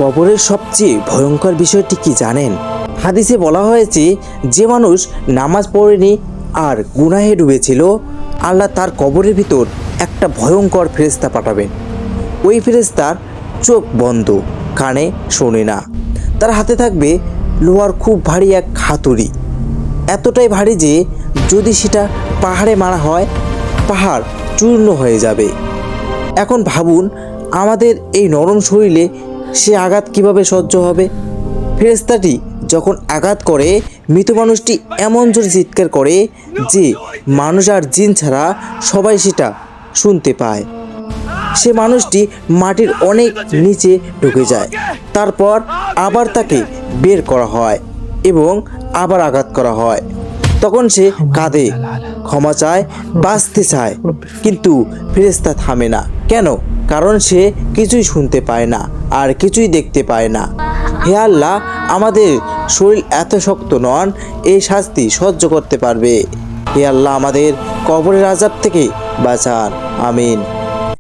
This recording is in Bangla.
কবরের সবচেয়ে ভয়ঙ্কর বিষয়টি কি জানেন? হাদিসে বলা হয়েছে, যে মানুষ নামাজ পড়েনি আর গুনাহে ডুবেছিল, আল্লাহ তার কবরের ভিতর একটা ভয়ঙ্কর ফেরেশতা পাঠাবেন। ওই ফেরেশতার চোখ বন্ধ, কানে শোনে না, তার হাতে থাকবে লোহার খুব ভারী এক হাতুড়ি। এতটাই ভারী যে যদি সেটা পাহাড়ে মারা হয়, পাহাড় চূর্ণ হয়ে যাবে। এখন ভাবুন, আমাদের এই নরম শরীরে সে আঘাত কিভাবে সহ্য হবে? ফেরেশতাটি যখন আঘাত করে, মৃত মানুষটি এমন জোরে চিৎকার করে যে মানুষ আর জিন ছাড়া সবাই সেটা শুনতে পায়। সে মানুষটি মাটির অনেক নিচে ঢুকে যায়। তারপর আবার তাকে বের করা হয় এবং আবার আঘাত করা হয়। তখন সে কাঁদে, ক্ষমা চায়, বাঁচতে চায়, কিন্তু ফেরেশতা থামে না। কেন? কারণ সে কিছুই শুনতে পায় না আর কিছুই দেখতে পায় না। হে আল্লাহ, আমাদের শরীর এত শক্ত নন এই শাস্তি সহ্য করতে পারবে। হে আল্লাহ, আমাদের কবরের আযাব থেকে বাঁচান। আমিন।